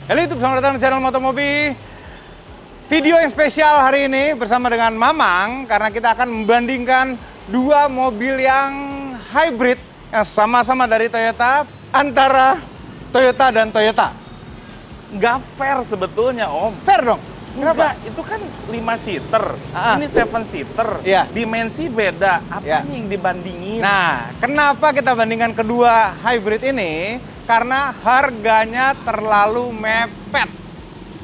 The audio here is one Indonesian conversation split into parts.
Halo YouTube, selamat datang di channel Motomobi. Video yang spesial hari ini bersama dengan Mamang, karena kita akan membandingkan dua mobil yang hybrid yang sama-sama dari Toyota, antara Toyota dan Toyota. Nggak fair sebetulnya, Om. Fair dong? Kenapa? Itu kan 5 seater, ini 7 seater, Iya. dimensi beda, apa Iya. yang dibandingin? Nah, kenapa kita bandingkan kedua hybrid ini? Karena harganya terlalu mepet.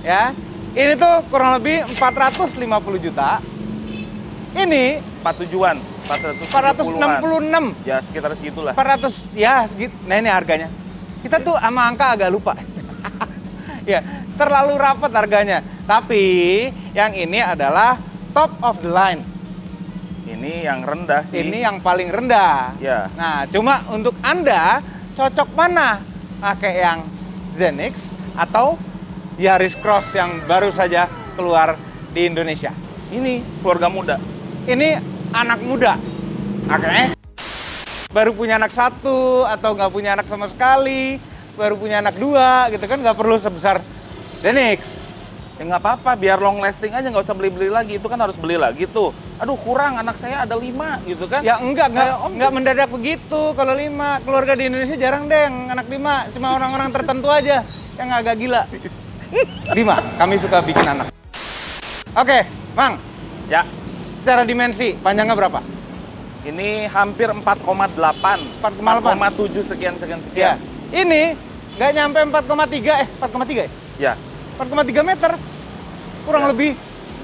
Ya, ini tuh kurang lebih 450 juta. Ini 4 tujuan, 466. Ya, sekitar segitulah. 400 ya segitu. Nah, ini harganya. Kita tuh sama angka agak lupa. Ya, terlalu rapat harganya. Tapi yang ini adalah top of the line. Ini yang rendah sih. Ini yang paling rendah. Ya. Nah, cuma untuk Anda cocok mana? Pakai yang Zenix atau Yaris Cross yang baru saja keluar di Indonesia. Ini keluarga muda. Ini anak muda. Oke. Baru punya anak satu atau nggak punya anak sama sekali, baru punya anak dua gitu kan, nggak perlu sebesar Zenix. Ya nggak apa-apa, biar long lasting aja, nggak usah beli-beli lagi. Itu kan harus beli lagi tuh. Aduh, kurang, anak saya ada 5 gitu kan. Ya enggak Om, mendadak begitu. Kalau 5, keluarga di Indonesia jarang deh anak 5, cuma orang-orang tertentu aja yang agak gila. 5, kami suka bikin anak. Oke, Mang. Ya, Secara dimensi, panjangnya berapa? ini hampir 4,8. 4,7 sekian. Ya. Ini nggak nyampe 4,3, 4,3 ya? Ya, 4,3 meter. Kurang Ya. lebih.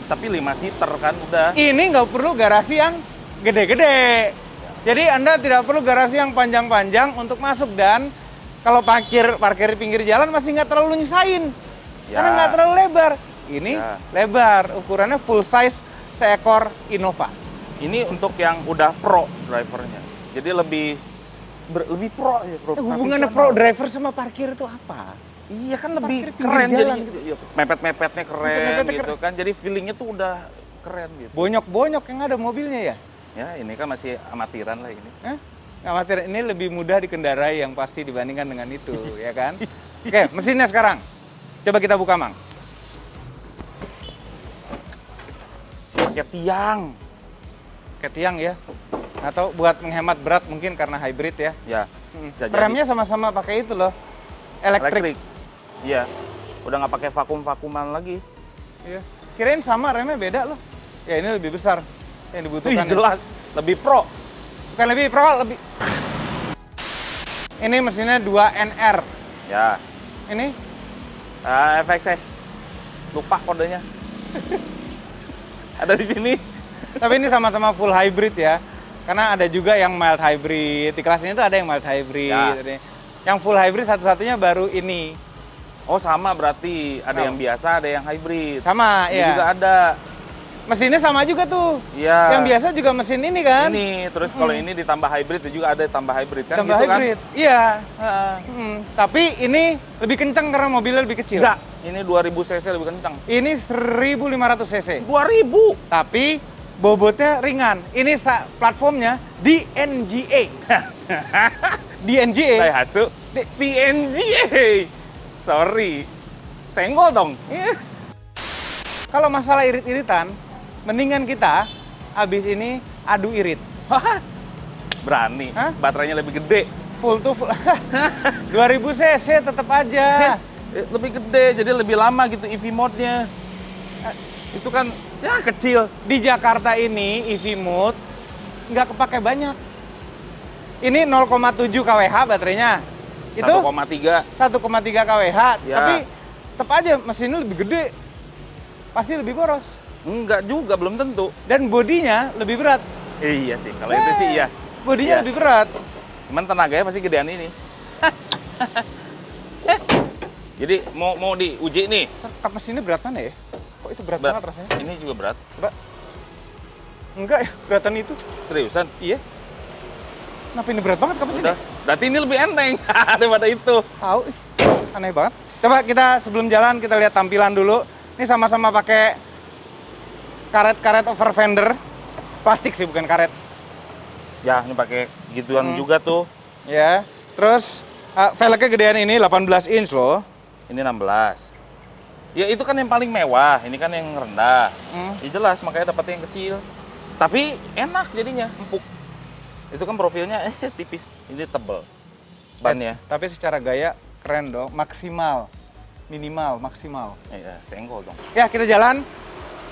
tapi 5 seater kan udah. Ini nggak perlu garasi yang gede-gede. Jadi Anda tidak perlu garasi yang panjang-panjang untuk masuk, dan kalau parkir di pinggir jalan masih nggak terlalu nyusahin. Ya. Karena nggak terlalu lebar. Ini Ya. lebar, ukurannya full size seekor Innova. Ini untuk yang udah pro drivernya. Jadi lebih pro ya, pro. Hubungannya pro profesional. driver sama parkir itu apa? Iya kan lebih Parkir pinggir keren jalan jadi gitu. iya, mepet-mepetnya keren Mepet-mepetnya gitu kan. Jadi feelingnya tuh udah keren gitu. Bonyok-bonyok yang ada mobilnya ya? Ya ini kan masih amatiran lah ini. Nggak khawatir, ini lebih mudah dikendarai yang pasti dibandingkan dengan itu, ya kan? Oke, mesinnya sekarang. Coba kita buka, Mang. Pakai tiang. Ke tiang ya. Atau buat menghemat berat mungkin karena hybrid ya. Ya, bisa jadi. Remnya sama-sama pakai itu loh. Elektrik. Iya. Udah nggak pakai vakum-vakuman lagi. Iya. Kirain sama, remnya beda loh. Ya ini lebih besar yang dibutuhkan. Wih, jelas, lebih pro. Bukan lebih pro, lebih. Ini mesinnya 2NR. Ya. Ini FXS. Lupa kodenya. Ada di sini. tapi ini sama-sama full hybrid ya. Karena ada juga yang mild hybrid. Di kelas ini tuh ada yang mild hybrid. Ya. Yang full hybrid satu-satunya baru ini. Oh sama berarti ada Oh. yang biasa, ada yang hybrid. Sama, Ini ya. juga ada. Mesinnya sama juga tuh. Iya. Yang biasa juga mesin ini kan? Ini terus kalau ini ditambah hybrid juga ada tambah hybrid kan Tambah gitu hybrid. Iya. kan? Tapi ini lebih kencang karena mobilnya lebih kecil. Enggak, ini 2000 cc lebih kencang. Ini 1500 cc. 2000. Tapi bobotnya ringan. Ini platformnya DNGA. DNGA. Daihatsu TNGA. Sorry. Senggol dong. Kalau masalah irit-iritan, mendingan kita habis ini adu irit. Hah? Berani. Hah? Baterainya lebih gede. Full to full. 2000 cc tetap aja. Lebih gede, jadi lebih lama gitu EV mode-nya. Itu kan ya kecil. Di Jakarta ini EV mode nggak kepake banyak. Ini 0,7 kWh baterainya. Itu 1,3. 1,3 kWh, Ya. tapi tetap aja mesinnya lebih gede. Pasti lebih boros. Enggak juga, belum tentu. Dan bodinya lebih berat. Iya sih, kalau itu sih iya. Bodinya Iya. lebih berat. Cuman tenaganya pasti gedean ini. Jadi mau diuji nih. Kap mesinnya berat mana ya? Kok itu berat banget rasanya? Ini juga berat. Coba. Enggak ya, beratan itu. Seriusan? Iya. Kenapa ini berat banget kap mesinnya? Udah. Berarti ini lebih enteng daripada itu. Tahu, ih, aneh banget. Coba kita sebelum jalan kita lihat tampilan dulu. Ini sama-sama pakai karet-karet over fender. Plastik sih, bukan karet. Ya, ini pakai gituan juga tuh. Ya. Terus velgnya gedean ini 18 inch loh. Ini 16. Ya itu kan yang paling mewah, ini kan yang rendah. Hmm. Ya jelas, makanya dapatnya yang kecil. Tapi enak jadinya, empuk. Itu kan profilnya tipis, ini tebel bannya. Tapi secara gaya keren dong, maksimal. Minimal, maksimal. Iya, senggol dong. Ya, kita jalan.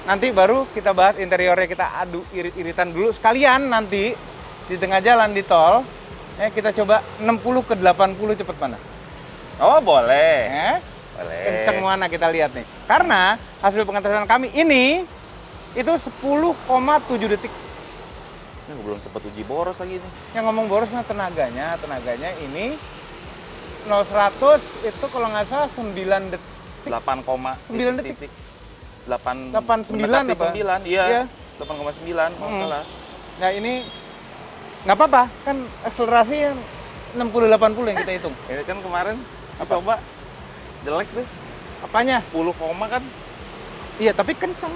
Nanti baru kita bahas interiornya, kita adu irit-iritan dulu. Sekalian nanti di tengah jalan di tol, kita coba 60 ke 80 cepet mana? Oh, boleh. Boleh. Kenceng mana kita lihat nih. Karena hasil pengetesan kami ini itu 10,7 detik. Ini belum sempat uji boros lagi nih. Yang ngomong borosnya tenaganya ini 0-100 itu kalau nggak salah 9 detik. 9 detik. 89 apa? 9, iya. 8,9 kalau salah. Nah ini nggak apa-apa, kan akselerasi 60-80 yang kita hitung. Ini kan kemarin coba jelek tuh. Apanya? 10, kan. Iya, tapi kencang.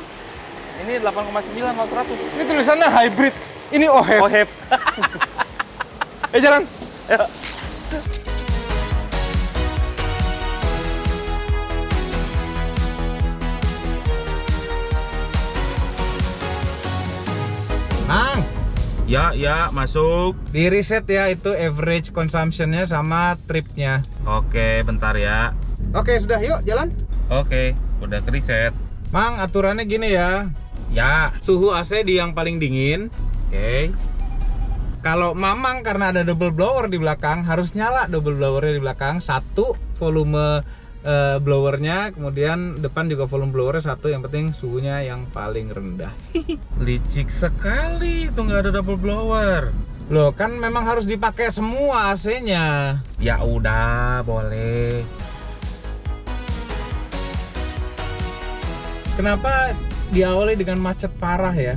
Ini 8,9 kalau 100. Ini tulisannya hybrid. Ini OHEV. OHEV. Jalan. Ayo. Mang, Ya, masuk. di reset ya itu average consumption-nya sama trip-nya. Oke, bentar ya. Oke, sudah yuk jalan. Oke, udah reset. Mang, aturannya gini ya. Ya, Suhu AC di yang paling dingin. oke. Kalau Mamang karena ada double blower di belakang, harus nyala double blowernya di belakang. Satu, volume blowernya, kemudian depan juga volume blowernya satu. Yang penting suhunya yang paling rendah. Licik sekali itu nggak ada double blower. Loh, kan memang harus dipakai semua AC-nya. Ya udah, boleh. Kenapa diawali dengan macet parah ya?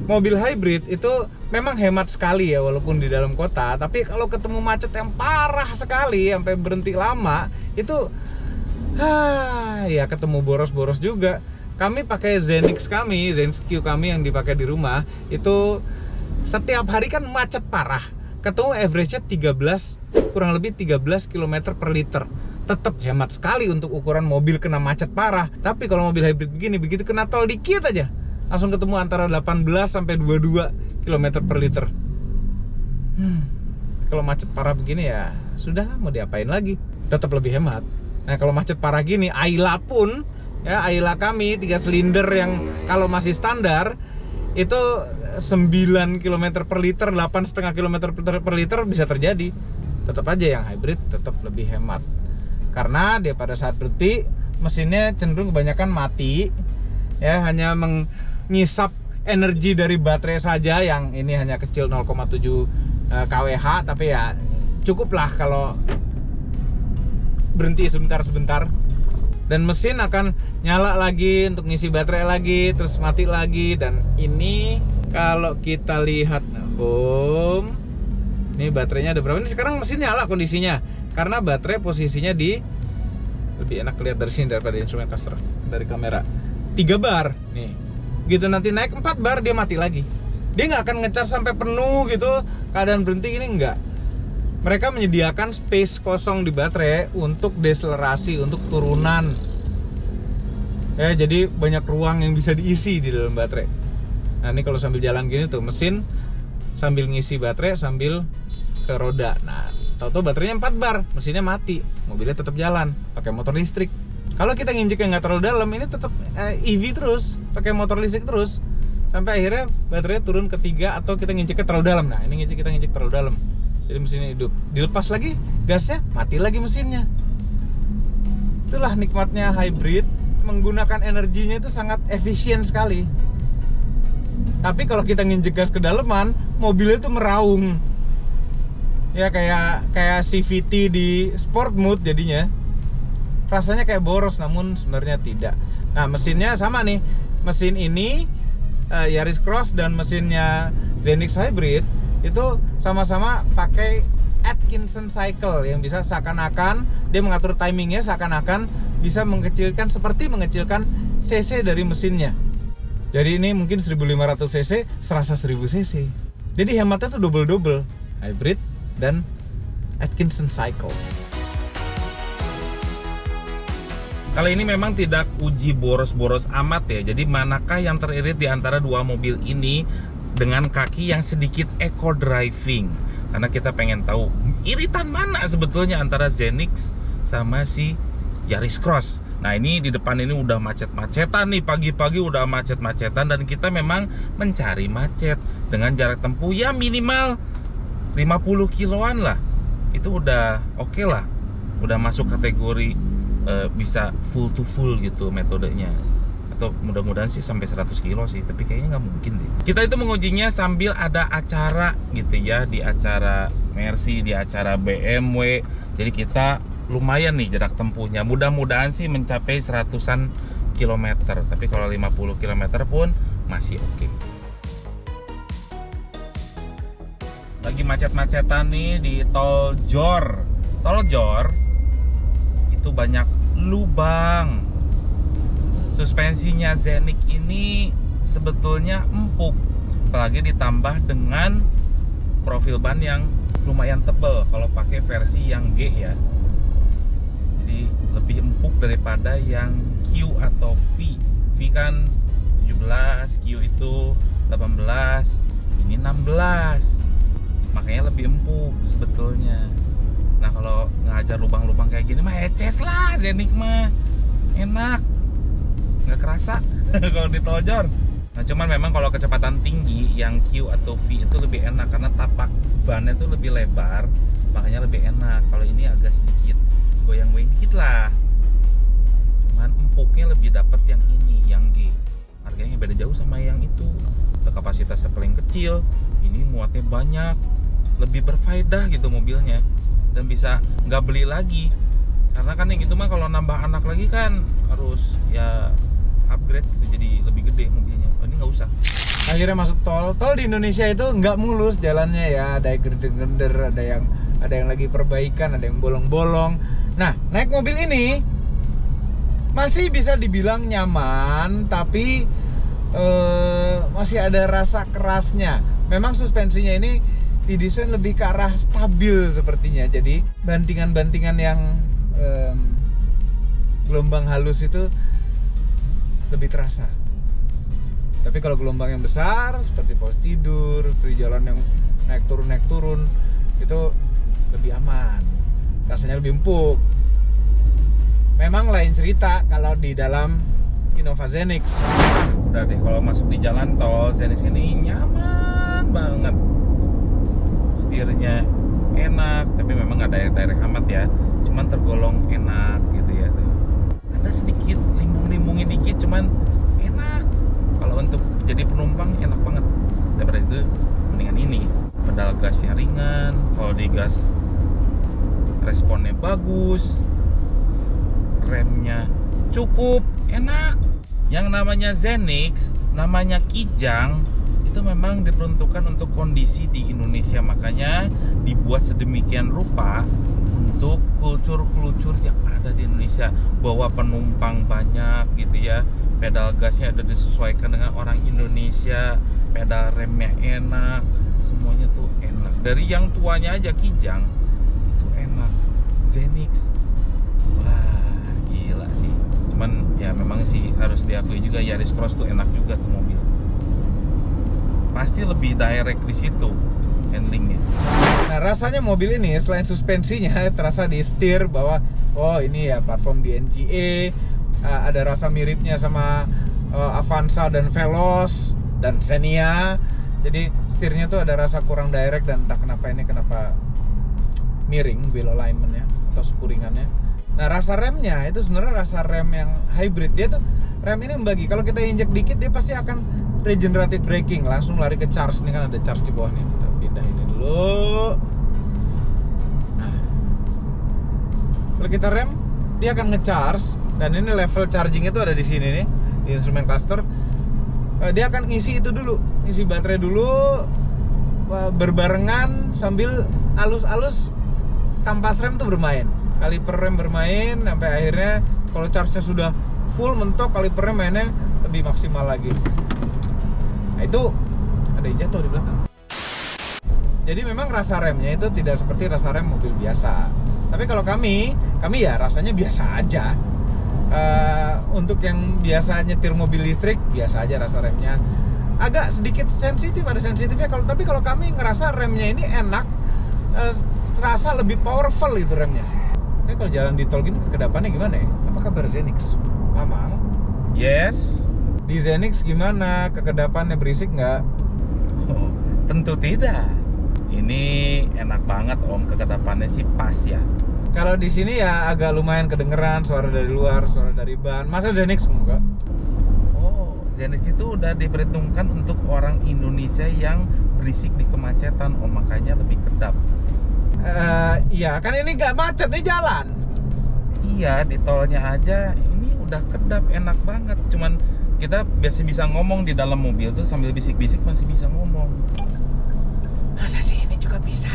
Mobil hybrid itu memang hemat sekali ya walaupun di dalam kota, tapi kalau ketemu macet yang parah sekali sampai berhenti lama, itu ya ketemu boros-boros juga. Kami pakai Zenix kami yang dipakai di rumah, itu setiap hari kan macet parah. Ketemu average-nya kurang lebih 13 km per liter. Tetap hemat sekali untuk ukuran mobil kena macet parah. Tapi kalau mobil hybrid begini, begitu kena tol dikit aja langsung ketemu antara 18 sampai 22 km per liter. Kalau macet parah begini ya sudah, mau diapain lagi, tetap lebih hemat. Nah kalau macet parah gini, Ayla pun ya, Ayla kami 3 silinder yang kalau masih standar itu 9 km per liter, 8,5 km per liter bisa terjadi. Tetap aja yang hybrid tetap lebih hemat. Karena dia pada saat berhenti mesinnya cenderung kebanyakan mati. Ya, hanya mengisap energi dari baterai saja, yang ini hanya kecil 0,7 kWh, tapi ya cukuplah kalau berhenti sebentar-sebentar. Dan mesin akan nyala lagi untuk ngisi baterai lagi, terus mati lagi. Dan ini kalau kita lihat home, ini baterainya ada berapa? Ini sekarang mesin nyala kondisinya karena baterai posisinya di, lebih enak lihat dari sini daripada instrumen cluster dari kamera, 3 bar nih. Gitu nanti naik 4 bar dia mati lagi. Dia nggak akan ngecas sampai penuh gitu, keadaan berhenti ini enggak. Mereka menyediakan space kosong di baterai untuk deselerasi, untuk turunan. Ya, jadi banyak ruang yang bisa diisi di dalam baterai. Nah, ini kalau sambil jalan gini tuh mesin sambil ngisi baterai sambil ke roda. Nah, tahu-tahu baterainya 4 bar, mesinnya mati, mobilnya tetap jalan pakai motor listrik. Kalau kita nginjek yang nggak terlalu dalam, ini tetap EV terus, pakai motor listrik terus, sampai akhirnya baterainya turun ke 3 atau kita nginjeknya terlalu dalam. Nah, ini kita nginjek terlalu dalam, jadi mesinnya hidup. Dilepas lagi gasnya, mati lagi mesinnya. Itulah nikmatnya hybrid, menggunakan energinya itu sangat efisien sekali. Tapi kalau kita nginjek gas ke dalaman, mobilnya itu meraung. Ya kayak CVT di sport mode jadinya. Rasanya kayak boros, namun sebenarnya tidak. Nah, mesinnya sama nih. Mesin ini Yaris Cross dan mesinnya Zenix Hybrid itu sama-sama pakai Atkinson cycle yang bisa seakan-akan dia mengatur timingnya, seakan-akan bisa mengecilkan cc dari mesinnya. Jadi ini mungkin 1500 cc serasa 1000 cc. Jadi hematnya tuh double hybrid dan Atkinson cycle. Kali ini memang tidak uji boros-boros amat ya. Jadi manakah yang teririt di antara dua mobil ini dengan kaki yang sedikit eco driving? Karena kita pengen tahu iritan mana sebetulnya antara Zenix sama si Yaris Cross. Nah ini di depan ini udah macet-macetan nih, pagi-pagi udah macet-macetan, dan kita memang mencari macet dengan jarak tempuh ya minimal 50 kiloan lah. Itu udah oke lah, udah masuk kategori bisa full to full gitu metodenya. Atau mudah-mudahan sih sampai 100 kilo sih, tapi kayaknya nggak mungkin deh. Kita itu mengujinya sambil ada acara gitu ya, di acara Mercy, di acara BMW. Jadi kita lumayan nih jarak tempuhnya, mudah-mudahan sih mencapai 100-an kilometer, tapi kalau 50 kilometer pun masih oke. Lagi macet-macetan nih di Tol Jor. Tol Jor itu banyak lubang. Suspensinya Zenix ini sebetulnya empuk, apalagi ditambah dengan profil ban yang lumayan tebal kalau pakai versi yang G ya. Jadi lebih empuk daripada yang Q atau V. V kan 17, Q itu 18, ini 16. Makanya lebih empuk sebetulnya. Nah kalau ngajar lubang-lubang kayak gini mah eces lah, Zenix mah enak, nggak kerasa kalau di Tol Jor. Nah cuman memang kalau kecepatan tinggi yang Q atau V itu lebih enak karena tapak bannya itu lebih lebar, makanya lebih enak. Kalau ini agak sedikit goyang-goyang dikit lah. Cuman empuknya lebih dapet yang ini, yang G. Harganya beda jauh sama yang itu. Kapasitasnya paling kecil, ini muatnya banyak, lebih berfaedah gitu mobilnya. Dan bisa nggak beli lagi, karena kan yang itu mah kalau nambah anak lagi kan harus ya upgrade gitu, jadi lebih gede mobilnya. Oh, ini nggak usah. Akhirnya masuk tol. Tol di Indonesia itu nggak mulus jalannya ya, ada yang gender-gender, ada yang lagi perbaikan, ada yang bolong-bolong. Nah, naik mobil ini masih bisa dibilang nyaman, tapi masih ada rasa kerasnya. Memang suspensinya ini didesain lebih ke arah stabil sepertinya. Jadi bantingan-bantingan yang gelombang halus itu lebih terasa. Tapi kalau gelombang yang besar seperti pos tidur, seperti jalan yang naik turun itu lebih aman. Rasanya lebih empuk. Memang lain cerita kalau di dalam Innova Zenix. Udah deh, kalau masuk di jalan tol Zenix ini nyaman banget. Setirnya enak, tapi memang nggak direct amat ya, cuman tergolong enak gitu ya. Ada sedikit limbung-limbungnya dikit, cuman enak. Kalau untuk jadi penumpang enak banget. Daripada itu mendingan ini. Pedal gasnya ringan, kalau digas responnya bagus, remnya cukup enak. Yang namanya Zenix, namanya Kijang, itu memang diperuntukkan untuk kondisi di Indonesia, makanya dibuat sedemikian rupa untuk kultur-kultur yang ada di Indonesia, bahwa penumpang banyak gitu ya, pedal gasnya udah disesuaikan dengan orang Indonesia, pedal remnya enak, semuanya tuh enak. Dari yang tuanya aja Kijang itu enak. Zenix, wah gila sih. Cuman ya memang sih harus diakui juga Yaris Cross tuh enak juga tuh mobil. Pasti lebih direct di situ handlingnya. Nah rasanya mobil ini selain suspensinya terasa di setir bahwa oh ini ya platform di NGA, ada rasa miripnya sama Avanza dan Veloz dan Xenia. Jadi setirnya tuh ada rasa kurang direct, dan entah kenapa ini miring wheel alignmentnya atau spuringannya. Nah rasa remnya itu sebenarnya rasa rem yang hybrid. Dia tuh rem ini membagi, kalau kita injek dikit dia pasti akan regenerative braking, langsung lari ke charge. Ini kan ada charge di bawah nih, kita pindah ini dulu. Nah, kalau kita rem dia akan nge-charge, dan ini level charging itu ada di sini nih, di instrument cluster. Dia akan ngisi itu dulu, ngisi baterai dulu, berbarengan sambil alus-alus kampas rem tuh bermain, kaliper rem bermain, sampai akhirnya kalau charge-nya sudah full mentok, kaliper rem mainnya lebih maksimal lagi. Nah itu ada yang jatuh di belakang. Jadi memang rasa remnya itu tidak seperti rasa rem mobil biasa. Tapi kalau kami ya rasanya biasa aja. Untuk yang biasa nyetir mobil listrik, biasa aja rasa remnya. Agak sedikit sensitif, ada sensitifnya. Tapi kalau kami ngerasa remnya ini enak, terasa lebih powerful gitu remnya. Kalau jalan di tol gini kedepannya gimana ya? Apa kabar Zenix? Mamang? Yes. Di Zenix gimana? Kekedapannya berisik nggak? Oh, tentu tidak. Ini enak banget Om, kekedapannya sih pas ya. Kalau di sini ya agak lumayan kedengeran suara dari luar, suara dari ban. Masa Zenix enggak? Oh, Zenix itu udah diperhitungkan untuk orang Indonesia yang berisik di kemacetan Om, makanya lebih kedap. Iya, kan ini nggak macet nih jalan. Iya, di tolnya aja ini udah kedap, enak banget. Cuman kita biasa bisa ngomong di dalam mobil tuh sambil bisik-bisik masih bisa ngomong. Masa sih ini juga bisa?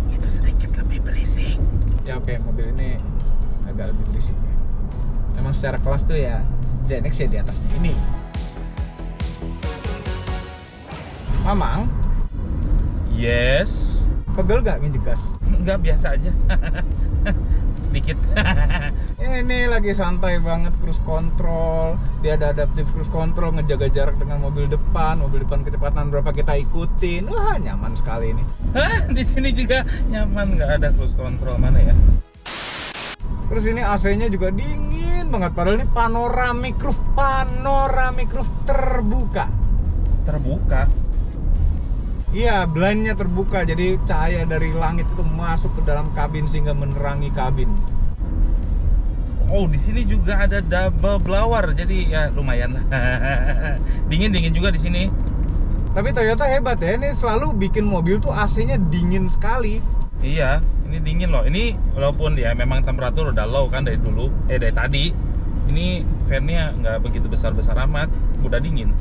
Itu sedikit lebih berisik. Ya oke, mobil ini agak lebih berisik. Memang secara kelas tuh ya Zenix ya di atasnya ini. Mamang, Yes. pegel gak nginjek gas? Enggak, biasa aja. Sedikit. Ini lagi santai banget cruise control. Dia ada adaptive cruise control, ngejaga jarak dengan mobil depan kecepatan berapa kita ikutin. Wah, nyaman sekali ini. Hah, di sini juga nyaman, nggak ada cruise control mana ya? Terus ini AC-nya juga dingin banget, padahal ini panoramic roof terbuka. Terbuka. Iya, blindnya terbuka, jadi cahaya dari langit itu masuk ke dalam kabin sehingga menerangi kabin. Oh, di sini juga ada double blower, jadi ya lumayan lah. Dingin juga di sini. Tapi Toyota hebat ya, ini selalu bikin mobil tuh AC-nya dingin sekali. Iya, ini dingin loh. Ini walaupun ya memang temperatur udah low kan dari dulu, dari tadi. Ini fan-nya nggak begitu besar-besar amat, udah dingin.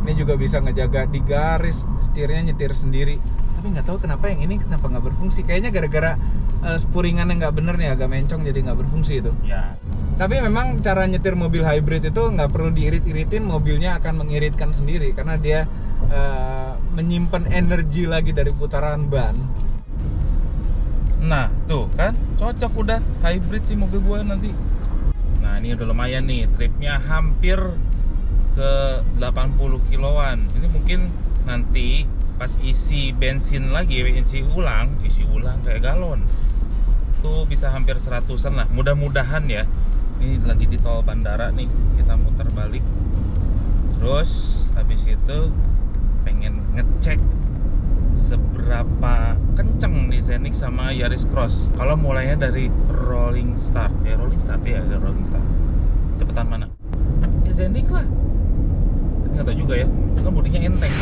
Ini juga bisa ngejaga di garis, setirnya nyetir sendiri. Tapi nggak tahu kenapa yang ini kenapa nggak berfungsi. Kayaknya gara-gara spuringannya nggak bener nih, agak mencong jadi nggak berfungsi itu. Ya. Tapi memang cara nyetir mobil hybrid itu nggak perlu diirit-iritin, mobilnya akan mengiritkan sendiri karena dia menyimpan energi lagi dari putaran ban. Nah, tuh kan cocok udah hybrid sih mobil gue nanti. Nah, ini udah lumayan nih, tripnya hampir ke 80 kiloan. Ini mungkin nanti pas isi bensin lagi, isi ulang kayak galon. Tuh bisa hampir 100-an lah. Mudah-mudahan ya. Ini lagi di tol bandara nih, kita muter balik. Terus habis itu pengen ngecek seberapa kenceng nih Zenix sama Yaris Cross. Kalau mulainya dari rolling start ya, ada rolling start. Cepetan mana? Ya Zenix lah. Ini nggak tahu juga ya, kan bodinya enteng.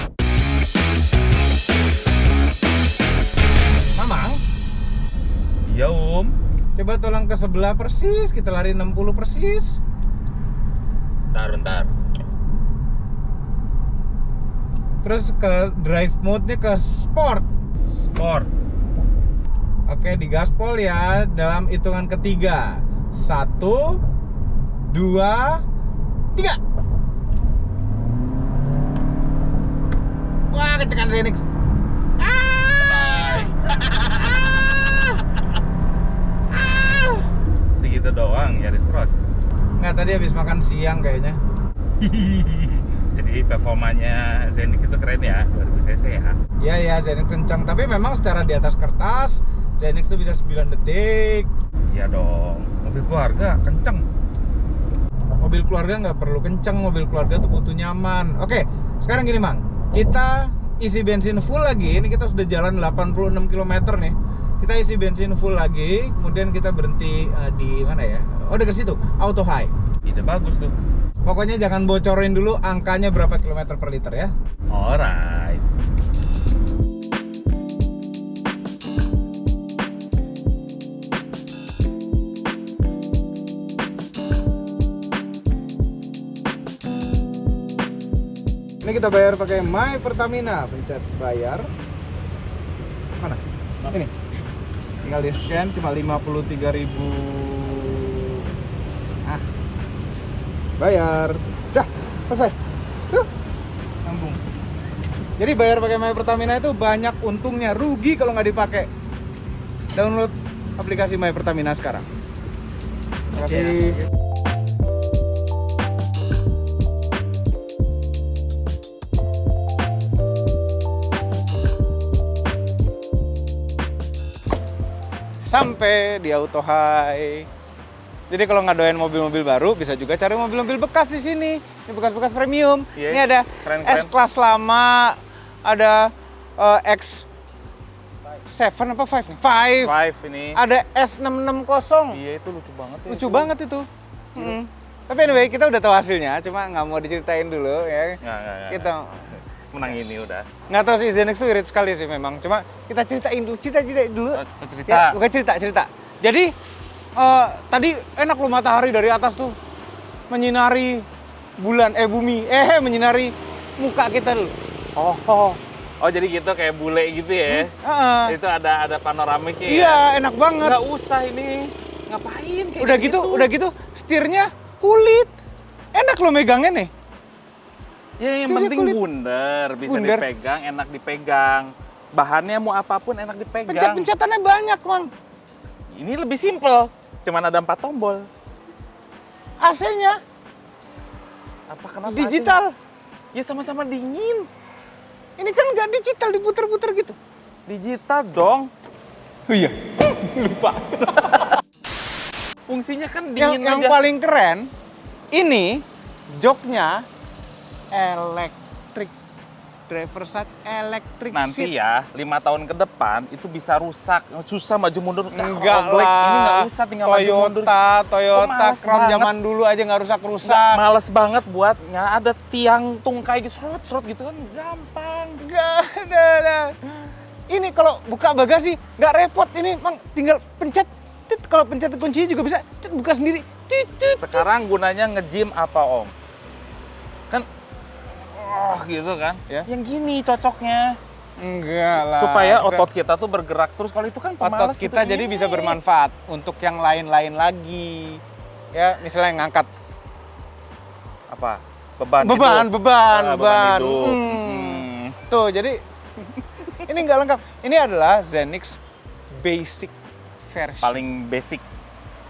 Mamang, Iya Om. coba tolong ke sebelah persis, kita lari 60 persis. Bentar. Terus ke drive mode-nya ke sport. Oke, digaspol ya dalam hitungan ketiga. 1, 2, 3. Wah, kecekan Zenix. Segitu doang Yaris Cross. Nggak, tadi habis makan siang kayaknya. Jadi performanya Zenix itu keren ya, 2000 cc ya. Iya, Zenix kencang. Tapi memang secara di atas kertas Zenix tuh bisa 9 detik. Iya dong, mobil keluarga kenceng. Mobil keluarga nggak perlu kencang, mobil keluarga tuh butuh nyaman. Oke, sekarang gini Mang, kita isi bensin full lagi. Ini kita sudah jalan 86 km nih. Kita isi bensin full lagi, kemudian kita berhenti di mana ya? Oh, dekat situ, auto high. Ide bagus tuh. Pokoknya jangan bocorin dulu angkanya berapa kilometer per liter ya. Alright. Ini kita bayar pakai My Pertamina, pencet bayar. Mana? Ini. Tinggal di scan, cuma 53.000. Bayar. Dah, selesai. Tuh. Nyambung. Jadi bayar pakai My Pertamina itu banyak untungnya, rugi kalau nggak dipakai. Download aplikasi My Pertamina sekarang. Terima kasih. sampai di Auto High. Jadi kalau nggak doyan mobil-mobil baru, bisa juga cari mobil-mobil bekas di sini. Ini bekas-bekas premium. Iya, Ini ada keren-keren. S-Class lama, ada X7 apa 5 nih? 5. Five ini. Ada S660. Iya itu lucu banget ya. Lucu banget itu. Tapi anyway, kita udah tahu hasilnya, cuma nggak mau diceritain dulu ya. Nggak. Kita Menang ini udah. nggak tahu sih Zenix tuh irit sekali sih memang. Cuma kita ceritain dulu, cerita dulu. Cerita. Ya, bukan cerita. Jadi tadi enak loh matahari dari atas tuh menyinari bumi, menyinari muka kita dulu. Oh jadi gitu kayak bule gitu ya? Itu ada panoramiknya ya? Iya, enak banget. Nggak usah ini, ngapain kayak Udah gitu setirnya kulit. Enak loh megangnya nih. Ya yang Setirnya penting kulit. bundar, bisa Bundar. dipegang, enak dipegang. Bahannya mau apapun enak dipegang. Pencet-pencetannya banyak, Mang. Ini lebih simpel, cuman ada 4 tombol. AC-nya Apa kenapa? digital. AC-nya? Ya sama-sama dingin. Ini kan nggak digital, diputer-puter gitu. Digital dong. Oh iya, lupa. Fungsinya kan dingin Yang aja. paling keren, ini joknya elektrik. Driver side elektrik Nanti seat. ya, 5 tahun ke depan itu bisa rusak, susah maju mundur. Enggak Oblek. lah. Ini nggak usah tinggal maju mundur. Toyota males Crown banget. zaman dulu aja nggak Nggak, rusak-rusak. males banget buatnya, ada tiang tungkai gitu, serot gitu kan gampang. Nggak ada. Ini kalau buka bagasi nggak repot ini, Mang. Tinggal pencet. Tit. Kalau pencet kuncinya juga bisa tit, buka sendiri. Tit, tit. Sekarang gunanya nge-gym apa Om? Kan, gitu kan? Ya. Yang gini cocoknya. Enggak lah. Supaya otot kita tuh bergerak terus. Kalau itu kan otot pemalas kita gitu. jadi Ini. bisa bermanfaat untuk yang lain-lain lagi. Ya, misalnya ngangkat Apa? Beban beban. hidup. Tuh, jadi ini nggak lengkap. Ini adalah Zenix Basic version. Paling basic.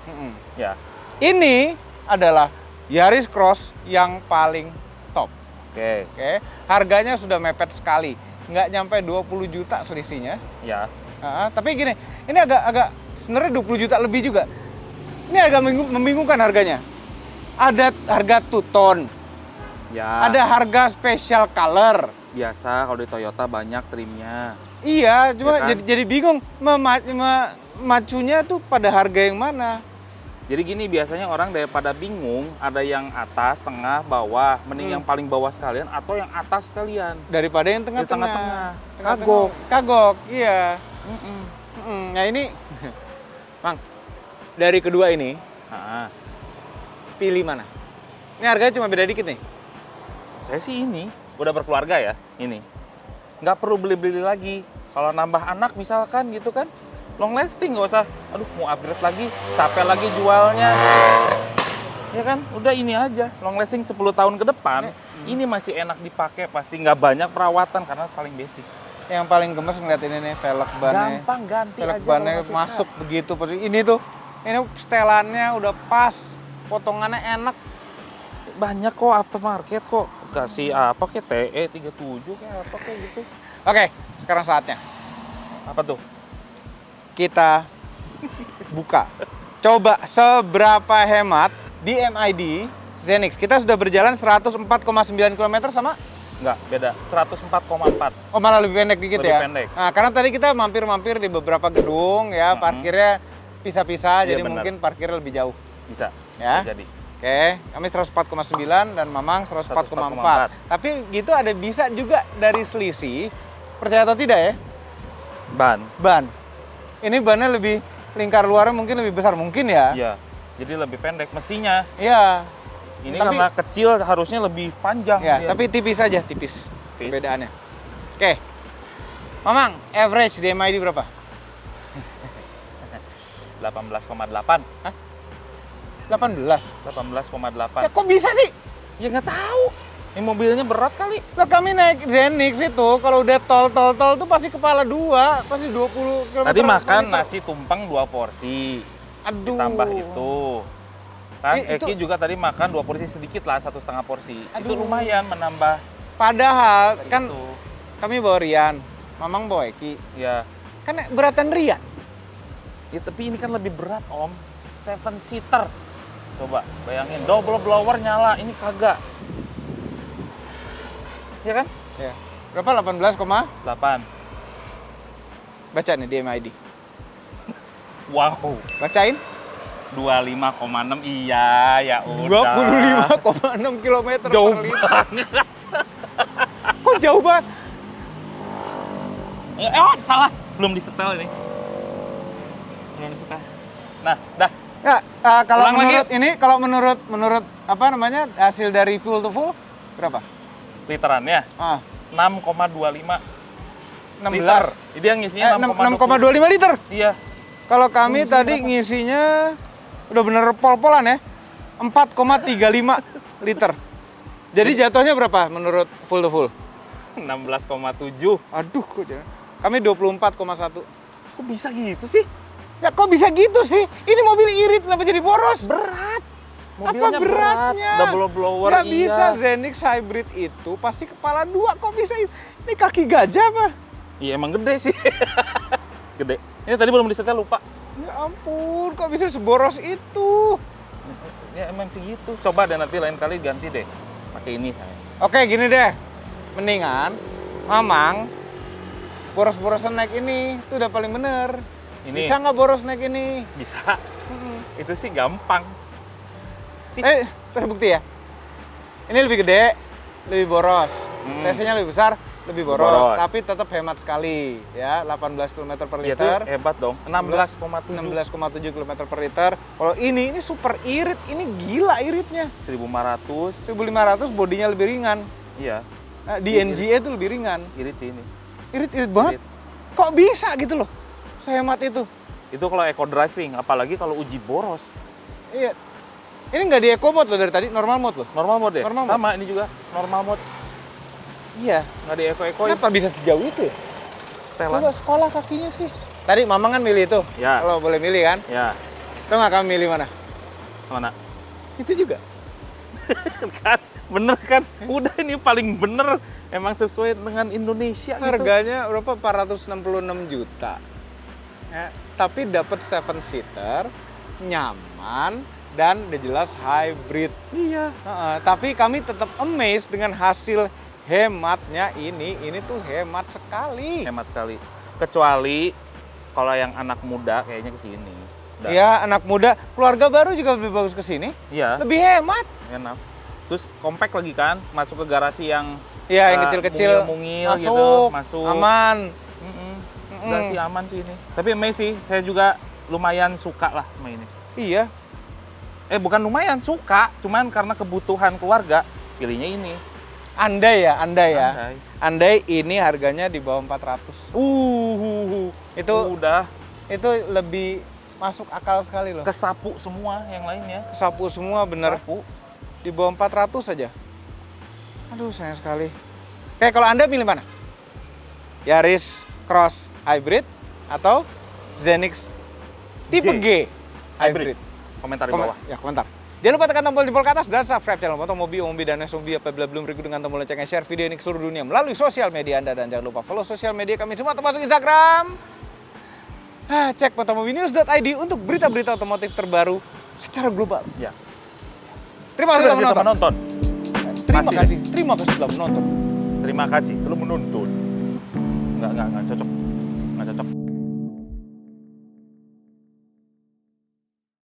Mm-mm. Ya. Ini adalah Yaris Cross yang paling top. Oke. Oke, harganya sudah mepet sekali. Nggak nyampe 20 juta selisihnya. Ya. Tapi gini, ini agak sebenarnya 20 juta lebih juga. Ini agak membingungkan harganya. Ada harga two-tone, Ya. ada harga special color. Biasa kalau di Toyota banyak trimnya. Iya, cuma Ya kan? jadi bingung macunya tuh pada harga yang mana. Jadi gini, biasanya orang daripada bingung, ada yang atas, tengah, bawah, mending yang paling bawah sekalian atau yang atas sekalian. Daripada yang Di tengah-tengah. tengah-tengah. Kagok, iya. Nah ini, Mang, dari kedua ini, Nah, pilih mana? Ini harganya cuma beda dikit nih. saya sih ini udah berkeluarga ya, ini. Nggak perlu beli-beli lagi. Kalau nambah anak misalkan gitu kan, long lasting nggak usah. Aduh, mau upgrade lagi, capek lagi jualnya. Ya kan, udah ini aja. Long lasting 10 tahun ke depan, ini masih enak dipakai, pasti nggak banyak perawatan karena paling basic. Yang paling gemes ngeliat ini nih, velg bannya. Gampang ganti Velg aja. bannya kalau nggak suka. masuk begitu. Ini tuh, ini setelannya udah pas, potongannya enak. Banyak kok aftermarket kok. Kasih apa kayak TE 37 kayak apa kayak gitu. Oke, sekarang saatnya Apa tuh? kita buka. Coba seberapa hemat di MID Zenix. Kita sudah berjalan 104,9 km sama? Enggak, beda. 104,4. Oh, malah lebih pendek dikit Lebih ya? pendek. Nah, karena tadi kita mampir-mampir di beberapa gedung ya, parkirnya pisah-pisah, Iya, jadi benar. mungkin parkirnya lebih jauh. Bisa. Ya. Bisa jadi. Oke, kami 104,9 dan Mamang 104,4. Tapi gitu ada bisa juga dari selisih, percaya atau tidak ya, Ban. ban. Ini bannya lebih, lingkar luarnya mungkin lebih besar, mungkin ya? Iya. Jadi lebih pendek mestinya. Iya. Ini Tapi- karena kecil harusnya lebih panjang. Ya, dia. tapi tipis aja, tipis Tipis. perbedaannya. Oke. Mamang, average di MID berapa? 18,8. 18. 18,8. Ya kok bisa sih? Ya nggak tahu. Ini mobilnya berat kali. Lah kami naik Zenix itu kalau udah tol tuh pasti kepala dua, pasti 20 km. Tadi makan per liter. nasi tumpeng 2 porsi. Aduh. Tambah itu. Kan Itu- Eki juga tadi makan 2 porsi sedikit lah, 1,5 porsi. Itu Aduh. lumayan menambah. Padahal kan Gitu. kami bawa Rian, Mamang bawa Eki. Ya. Kan beratan Rian. Ya tapi ini kan lebih berat Om. 7-seater. Coba bayangin, double blower nyala, ini kagak. Ya kan? Ya. Berapa? 18, 8. baca nih DMID. Wow. Bacain. 25,6. Iya, ya udah. 25,6 km Jauh per liter. banget. Kok jauh banget? Salah. Belum disetel ini. Belum disetel. Nah, dah. Ya, kalau Ulang menurut lagi. ini, kalau menurut apa namanya hasil dari full to full berapa? Literannya Ah, 6,25 16. liter. Jadi yang ngisinya 6,25 liter. Iya. Kalau kami Ngisinya tadi berapa? ngisinya udah bener pol-polan ya. 4,35 liter. Jadi jatuhnya berapa menurut full to full? 16,7. Aduh, kok jangan. Kami 24,1. Kok bisa gitu sih? Ya kok bisa gitu sih? Ini mobil irit, kenapa jadi boros? Berat. Apa Mobilnya beratnya? berat. Double blower. Nggak iya. bisa Zenix Hybrid itu pasti kepala dua. Kok bisa ini kaki gajah apa? Iya emang gede sih. Gede. Ini tadi belum disetel, lupa. Ya ampun, kok bisa seboros itu? Ya emang segitu. Coba deh nanti lain kali ganti deh. Pakai ini saya. Oke, gini deh. Mendingan Mamang boros-borosan naik ini itu udah paling bener. Ini Bisa nggak boros naik ini? bisa. Itu sih gampang. Terbukti ya. Ini lebih gede, lebih boros. Cc-nya lebih besar, lebih boros. Boros. Tapi tetap hemat sekali, ya. 18 km per Ya tuh liter. hebat dong. 16,7. 16,7 km per liter. Kalau ini super irit, ini gila iritnya. 1.500. 1.500, bodinya lebih ringan. Iya. Nah, di NGE itu lebih ringan. Irit sih ini. Irit banget. Irit. Kok bisa gitu loh? Sehemat itu. Itu kalau eco driving, apalagi kalau uji boros. Iya. Ini nggak di eco mode loh dari tadi, normal mode loh. Normal mode ya? Normal mode. Sama ini juga normal mode. Iya. Nggak di eco-eco. Kenapa bisa sejauh itu ya? Setelan. Coba sekolah kakinya sih. Tadi Mamang kan milih itu. Ya. Kalau boleh milih kan. Ya. Tahu nggak kamu milih mana? Mana? Itu juga. Kan? Bener kan? Udah ini paling bener. Emang sesuai dengan Indonesia gitu. Harganya berapa? 466 juta. Ya, tapi dapat 7-seater, nyaman, dan udah jelas hybrid. Iya. Tapi kami tetap amazed dengan hasil hematnya ini. Ini tuh hemat sekali. Hemat sekali. Kecuali kalau yang anak muda kayaknya ke sini. Iya, anak muda, keluarga baru juga lebih bagus ke sini. Iya. Lebih hemat. Enak. Terus compact lagi kan, masuk ke garasi yang Iya, yang kecil-kecil mungil masuk, gitu, masuk. aman. Garasi aman sih ini. Tapi amazing sih, saya juga lumayan suka lah sama ini. Iya. Bukan lumayan, suka. Cuman karena kebutuhan keluarga, pilihnya ini. Andai ya. Andai. Andai ini harganya di bawah 400. Itu Udah itu lebih masuk akal sekali loh. kesapu semua yang lainnya. Kesapu semua bener. Sapu. Di bawah 400 saja. Aduh, sayang sekali. Oke, kalau Anda pilih mana? Yaris Cross Hybrid atau Zenix tipe G Hybrid? Komentar di bawah. Ya, komentar. Jangan lupa tekan tombol jempol ke atas dan subscribe channel Motomobi, Ombi, dan Nesombi apabila belum berikut dengan tombol loncengnya, share video ini ke seluruh dunia melalui sosial media Anda, dan jangan lupa follow sosial media kami semua termasuk Instagram. Cek motomobinews.id untuk berita-berita otomotif terbaru secara global. Ya. Terima kasih telah menonton. menonton. Terima kasih telah menonton. Terima kasih telah menonton. Enggak cocok.